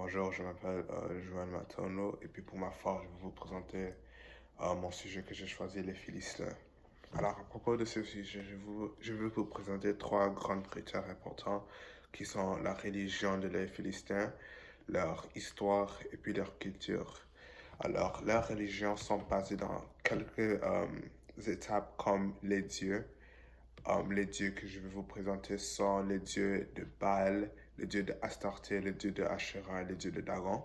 Bonjour, je m'appelle Joël Matono et puis pour ma part, je vais vous présenter mon sujet que j'ai choisi, les Philistins. Alors, à propos de ce sujet, je vais vous présenter trois grands critères importants qui sont la religion de les Philistins, leur histoire et puis leur culture. Alors, leurs religions sont basées dans quelques étapes comme les dieux. Les dieux que je vais vous présenter sont les dieux de Baal, les dieux de Astarté, les dieux de Asherah et les dieux de Dagon.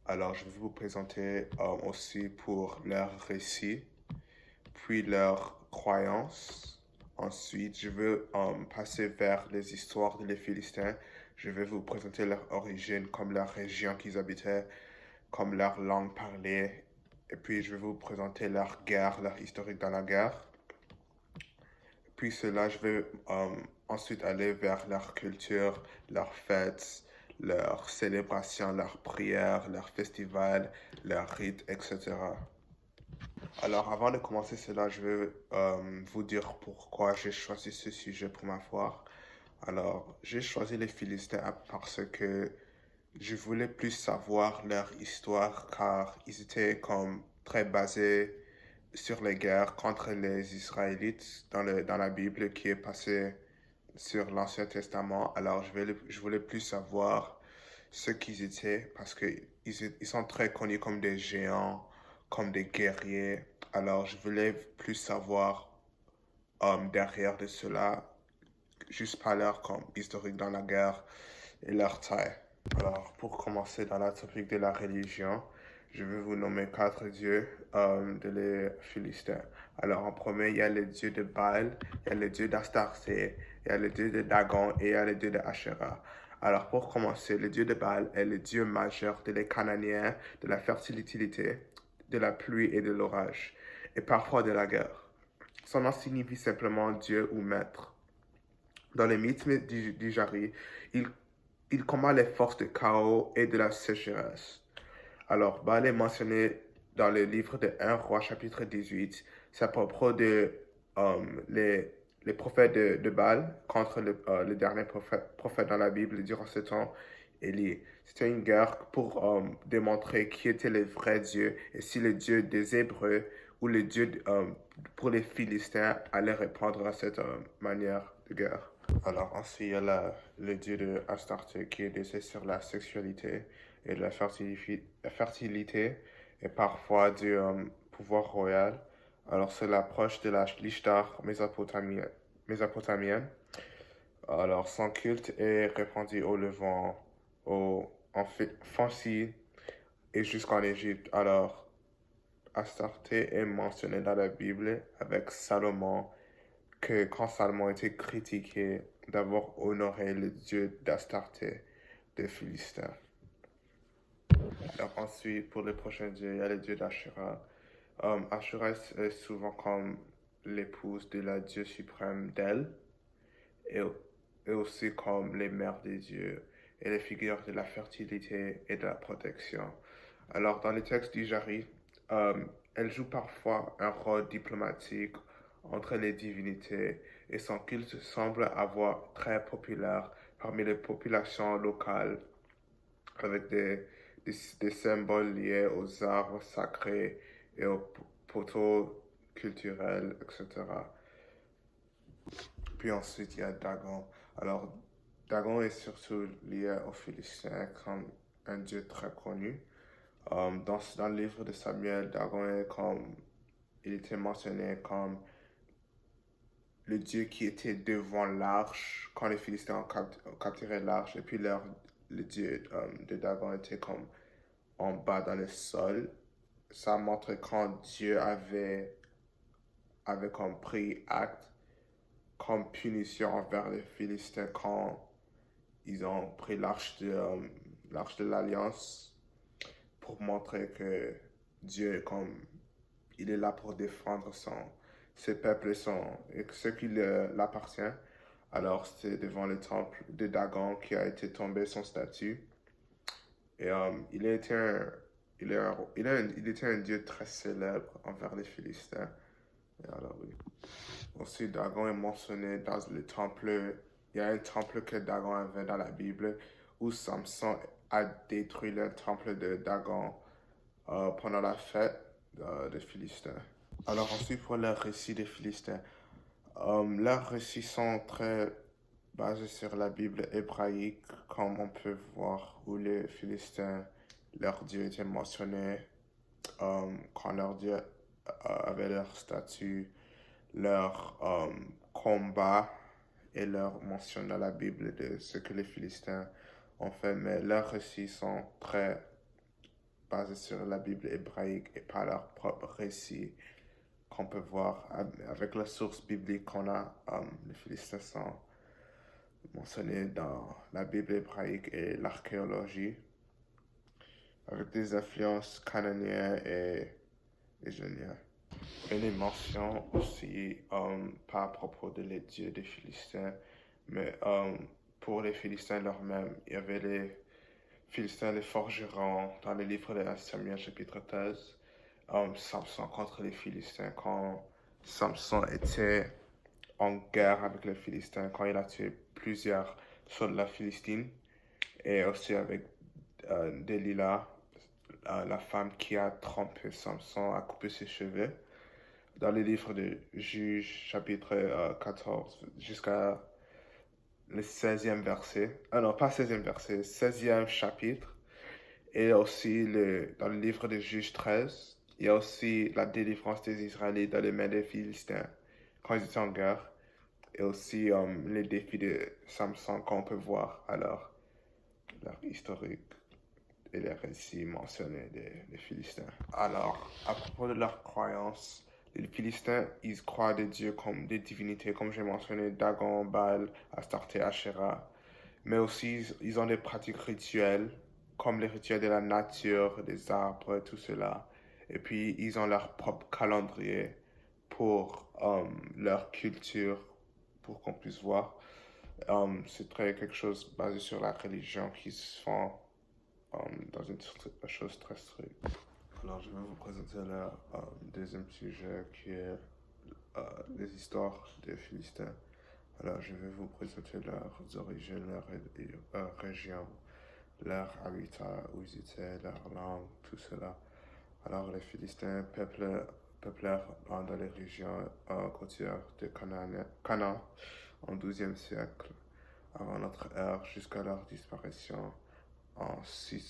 Alors, je vais vous présenter aussi pour leurs récits, puis leurs croyances. Ensuite, je vais passer vers les histoires des Philistins. Je vais vous présenter leur origine, comme leur région qu'ils habitaient, comme leur langue parlée. Et puis, je vais vous présenter leur guerre, leur historique dans la guerre. Puis cela, je vais ensuite aller vers leur culture, leurs fêtes, leurs célébrations, leurs prières, leurs festivals, leurs rites, etc. Alors, avant de commencer cela, je vais vous dire pourquoi j'ai choisi ce sujet pour ma foi. Alors, j'ai choisi les Philistins parce que je voulais plus savoir leur histoire car ils étaient comme très basés sur les guerres contre les Israélites dans la Bible qui est passée sur l'Ancien Testament. Alors, je voulais plus savoir ce qu'ils étaient parce qu'ils sont très connus comme des géants, comme des guerriers. Alors, je voulais plus savoir derrière de cela, juste pas leur comme historique dans la guerre et leur taille. Alors, pour commencer dans la topic de la religion, je vais vous nommer quatre dieux de les Philistins. Alors, en premier, il y a le dieu de Baal, il y a le dieu d'Astarté, il y a le dieu de Dagon et il y a le dieu de Asherah. Alors, pour commencer, le dieu de Baal est le dieu majeur de les Cananéens, de la fertilité, de la pluie et de l'orage, et parfois de la guerre. Son nom signifie simplement Dieu ou Maître. Dans les mythes du Jari, il combat les forces de chaos et de la sécheresse. Alors, Baal est mentionné dans le livre de 1 Roi chapitre 18. C'est à propos de les prophètes de Baal contre le dernier prophète dans la Bible durant ce temps, Élie. C'était une guerre pour démontrer qui était le vrai Dieu et si le Dieu des Hébreux ou le Dieu pour les Philistins allait répondre à cette manière de guerre. Alors ensuite, il y a le dieu de Astarté qui est décédé sur la sexualité et la fertilité et parfois du pouvoir royal. Alors c'est l'approche de la l'Ishtar mésopotamienne. Alors son culte est répandu au Levant, en Francie et jusqu'en Égypte. Alors Astarté est mentionné dans la Bible avec Salomon que quand Salomon était critiqué d'avoir honoré le dieu d'Astarté des Philistins. Alors ensuite, pour le prochain dieu, il y a le dieu d'Ashura. Ashura est souvent comme l'épouse de la dieu suprême d'El et, et aussi comme les mères des dieux et les figures de la fertilité et de la protection. Alors dans les textes du Jari, elle joue parfois un rôle diplomatique entre les divinités et son culte semble avoir très populaire parmi les populations locales avec des symboles liés aux arbres sacrés et aux poteaux culturels, etc. Puis ensuite, il y a Dagon. Alors, Dagon est surtout lié aux Philistins comme un dieu très connu. Dans le livre de Samuel, Dagon est comme, il était mentionné comme le dieu qui était devant l'arche quand les Philistins ont capturé l'arche. Et puis le dieu de Dagon était comme en bas dans le sol. Ça montre quand Dieu avait comme pris acte comme punition envers les Philistins quand ils ont pris l'arche de l'Alliance pour montrer que Dieu comme il est là pour défendre ses peuples et ceux qui l'appartient. Alors c'est devant le temple de Dagon qui a été tombé son statue. Et il était un dieu très célèbre envers les Philistins. Et alors oui. Aussi, Dagon est mentionné dans le temple. Il y a un temple que Dagon avait dans la Bible où Samson a détruit le temple de Dagon pendant la fête des Philistins. Alors ensuite pour le récit des Philistins, leurs récits sont très basés sur la Bible hébraïque, comme on peut voir où les Philistins, leur Dieu était mentionné, quand leur Dieu avait leur statut, leur combat et leur mention dans la Bible de ce que les Philistins ont fait, mais leurs récits sont très basés sur la Bible hébraïque et pas leur propre récit qu'on peut voir avec la source biblique qu'on a. Les Philistins sont mentionnés dans la Bible hébraïque et l'archéologie, avec des influences cananéennes et géniales. Et les mentions aussi, pas à propos de les dieux des Philistins, mais pour les Philistins eux-mêmes. Il y avait les Philistins, les forgerons, dans le livre de 1 Samuel chapitre 13, Samson contre les Philistins, quand Samson était en guerre avec les Philistins, quand il a tué plusieurs soldats philistines, et aussi avec Delilah, la femme qui a trompé Samson, a coupé ses cheveux. Dans le livre de Juges, chapitre 14, jusqu'à le 16e verset. Ah non, pas 16e verset, 16e chapitre. Et aussi dans le livre de Juges 13, il y a aussi la délivrance des Israélites dans les mains des Philistins quand ils étaient en guerre. Et aussi les défis de Samson qu'on peut voir alors leur historique et les récits mentionnés des Philistins. Alors, à propos de leur croyance, les Philistins, ils croient des dieux comme des divinités, comme j'ai mentionné, Dagon, Baal, Astarté, Asherah. Mais aussi, ils ont des pratiques rituelles, comme les rituels de la nature, des arbres, tout cela. Et puis, ils ont leur propre calendrier pour leur culture, pour qu'on puisse voir. C'est quelque chose basé sur la religion qui se font dans une chose très stricte. Alors, je vais vous présenter le deuxième sujet qui est les histoires des Philistins. Alors, je vais vous présenter leurs origines, leur région, leur habitat, où ils étaient, leur langue, tout cela. Alors, les Philistins peuplèrent dans les régions côtières de Canaan en 12e siècle avant notre ère jusqu'à leur disparition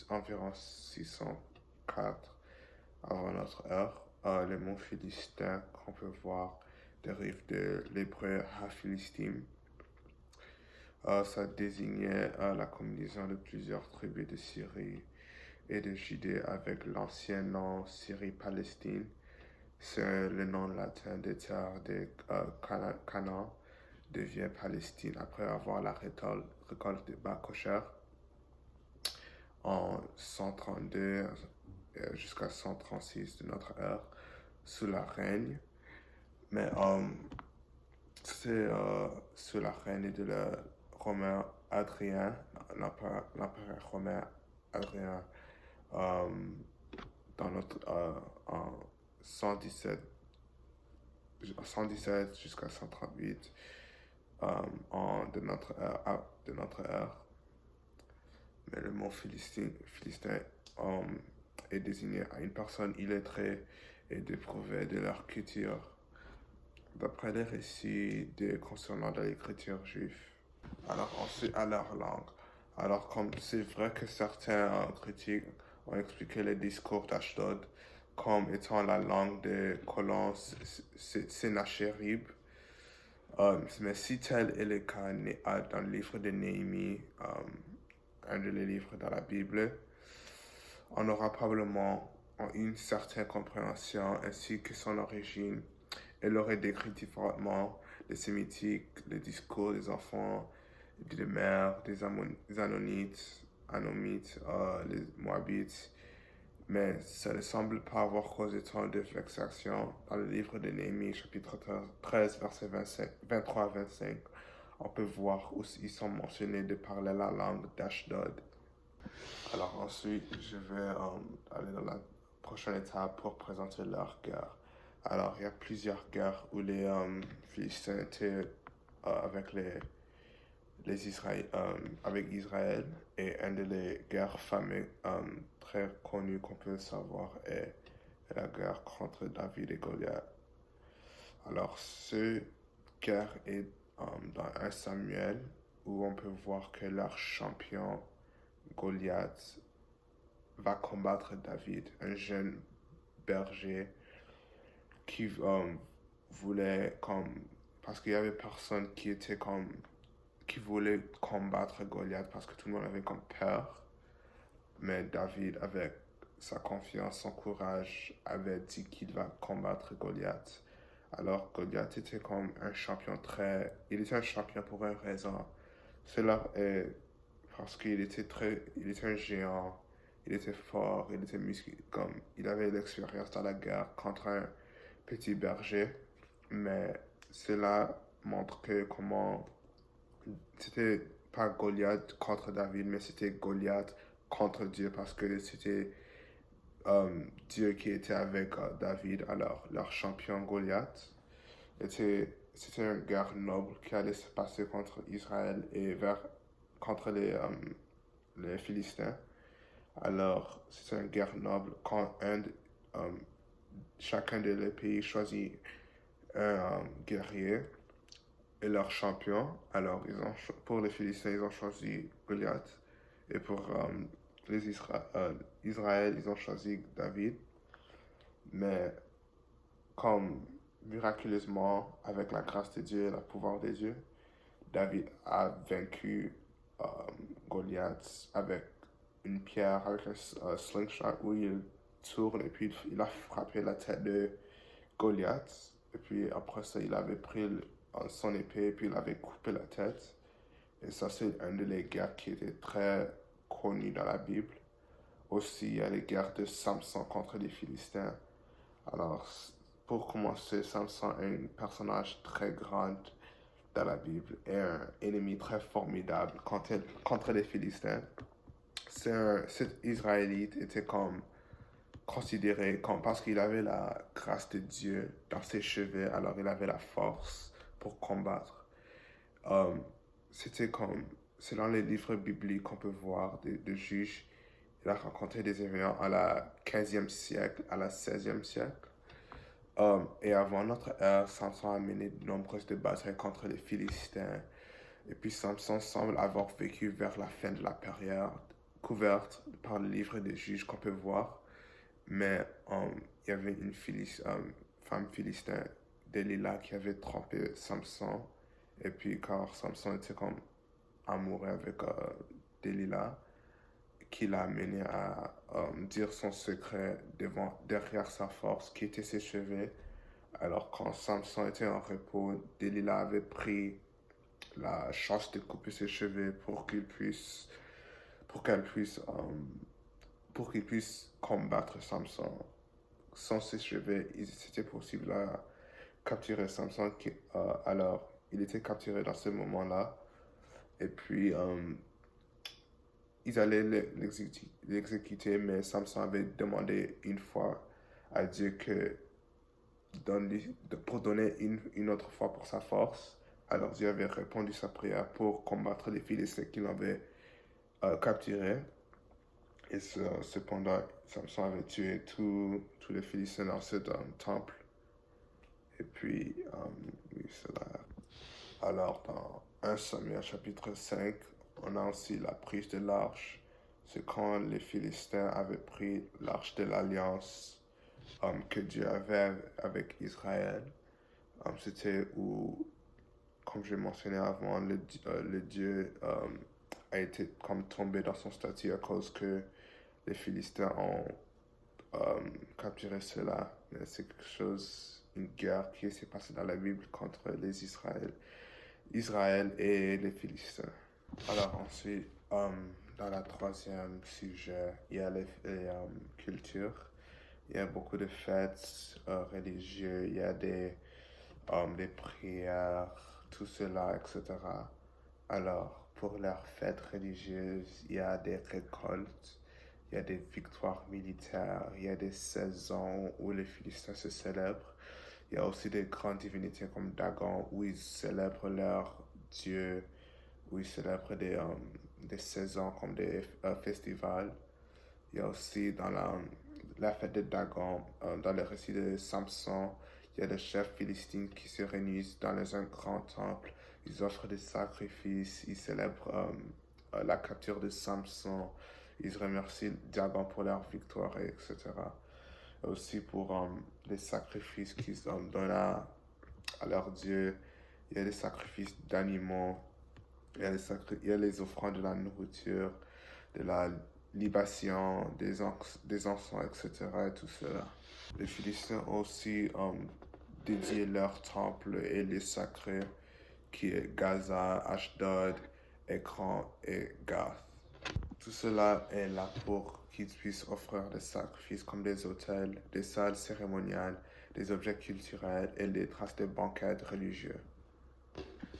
environ 604 avant notre ère. Les monts Philistins qu'on peut voir dérivent de l'hébreu ha-Philistim. Ça désignait la combinaison de plusieurs tribus de Syrie et de Judée avec l'ancien nom Syrie-Palestine. C'est le nom latin des terres de Canaan devient Palestine après avoir la récolte de Bar Kocher en 132 jusqu'à 136 de notre ère sous la règne. Mais c'est sous la règne de le Romain Adrien, l'empereur Romain Adrien, dans en 117 jusqu'à 138 de notre ère. Mais le mot philistin est désigné à une personne illettrée et dépourvue de leur culture, d'après les récits concernant l'écriture juive. Alors ensuite à leur langue. Alors comme c'est vrai que certains critiques ont expliqué les discours d'Ashdod comme étant la langue des colons Sénachérib, mais si tel est le cas dans le livre de Néhémie, un des livres dans la Bible, on aura probablement une certaine compréhension ainsi que son origine. Elle aurait décrit différemment les Sémitiques, les discours des enfants, des mères, des Ammonites, les Moabites, mais ça ne semble pas avoir causé tant de vexation. Dans le livre de Néhémie, chapitre 13, versets 23 à 25, on peut voir où ils sont mentionnés de parler la langue d'Ashdod. Alors ensuite, je vais aller dans la prochaine étape pour présenter leur guerre. Alors, il y a plusieurs guerres où les Philistins étaient avec avec Israël. et une des guerres très connues qu'on peut savoir est la guerre contre David et Goliath. Alors, ce guerre est dans 1 Samuel où on peut voir que leur champion Goliath va combattre David, un jeune berger qui voulait parce qu'il y avait personne qui était qui voulait combattre Goliath parce que tout le monde avait comme peur. Mais David, avec sa confiance, son courage, avait dit qu'il va combattre Goliath. Alors Goliath était comme un champion il était un champion pour une raison. Cela est parce il était un géant, il était fort, il était musclé, il avait l'expérience dans la guerre contre un petit berger. Mais cela montre que c'était pas Goliath contre David, mais c'était Goliath contre Dieu parce que c'était Dieu qui était avec David. Alors, leur champion Goliath c'était une guerre noble qui allait se passer contre Israël et contre les Philistins. Alors, c'était une guerre noble quand chacun des pays choisit un guerrier et leur champion. Alors, pour les Philistins, ils ont choisi Goliath. Et pour Israël, ils ont choisi David. Mais comme miraculeusement, avec la grâce de Dieu et le pouvoir de Dieu, David a vaincu euh, Goliath avec une pierre, avec un slingshot où il tourne et puis il a frappé la tête de Goliath. Et puis après ça, il avait pris son épée et puis il avait coupé la tête. Et ça, c'est une des guerres qui était très connue dans la Bible. Aussi, il y a les guerres de Samson contre les Philistins. Alors, pour commencer, Samson est un personnage très grand dans la Bible et un ennemi très formidable contre les Philistins. Cet Israélite était considéré comme parce qu'il avait la grâce de Dieu dans ses cheveux, alors il avait la force pour combattre. Um, c'est dans les livres bibliques qu'on peut voir de juges. Il a raconté des événements à la 15e siècle, à la 16e siècle. Et avant notre ère, Samson a mené de nombreuses batailles contre les Philistins. Et puis Samson semble avoir vécu vers la fin de la période, couverte par le livre des juges qu'on peut voir. Mais il y avait une femme philistine, Delilah, qui avait trompé Samson. Et puis car Samson était amoureux avec Delilah, qui l'a amené à dire son secret derrière sa force, qui était ses cheveux. Alors quand Samson était en repos, Delilah avait pris la chance de couper ses cheveux pour qu'il puisse combattre Samson. Sans ses cheveux, c'était possible à capturer Samson. Alors, il était capturé dans ce moment-là. Et puis, ils allaient l'exécuter, mais Samson avait demandé une fois à Dieu pour donner une autre fois pour sa force. Alors Dieu avait répondu sa prière pour combattre les Philistins qu'il avait capturés. Et cependant, Samson avait tué tous les Philistins dans ce temple. Et puis, oui, c'est là. Alors, dans 1 Samuel chapitre 5, on a aussi la prise de l'arche. C'est quand les Philistins avaient pris l'arche de l'alliance que Dieu avait avec Israël. C'était où, comme j'ai mentionné avant, le Dieu a été comme tombé dans son statut à cause que les Philistins ont capturé cela. Mais c'est quelque chose, une guerre qui s'est passée dans la Bible contre Israël et les Philistins. Alors ensuite, dans la troisième sujet, il y a les cultures. Il y a beaucoup de fêtes religieuses, il y a des prières, tout cela, etc. Alors, pour leurs fêtes religieuses, il y a des récoltes, il y a des victoires militaires, il y a des saisons où les Philistins se célèbrent. Il y a aussi des grandes divinités comme Dagon où ils célèbrent leurs dieux, où ils célèbrent des saisons comme des festivals. Il y a aussi dans la fête de Dagon, dans le récit de Samson, il y a des chefs philistines qui se réunissent dans un grand temple. Ils offrent des sacrifices, ils célèbrent la capture de Samson, ils remercient Dagon pour leur victoire, etc. Et aussi pour les sacrifices qu'ils donnent à leur Dieu. Il y a des sacrifices d'animaux, il y a les offrandes de la nourriture, de la libation, des encens, etc. Et tout cela. Les Philistins ont aussi dédié leur temple et les sacrés, qui est Gaza, Ashdod, Ekron et Gath. Tout cela est là pour qu'ils puissent offrir des sacrifices comme des autels, des salles cérémoniales, des objets culturels et des traces de banquettes religieux.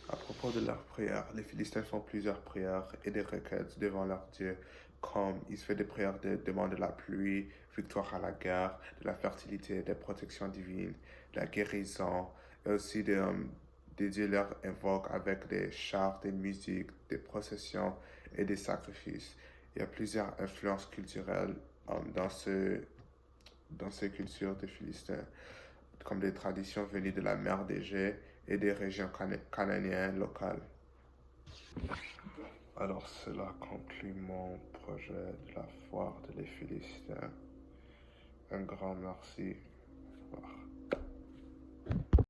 À propos de leurs prières, les Philistins font plusieurs prières et des requêtes devant leur Dieu, comme ils font des prières de demande de la pluie, victoire à la guerre, de la fertilité, des protections divines, de la guérison, et aussi des dieux leur invoquent avec des chants, des musiques, des processions et des sacrifices. Il y a plusieurs influences culturelles dans ces cultures des Philistins, comme des traditions venues de la mer d'Égée et des régions cananéennes locales. Alors cela conclut mon projet de la foire de les Philistins. Un grand merci. Au revoir.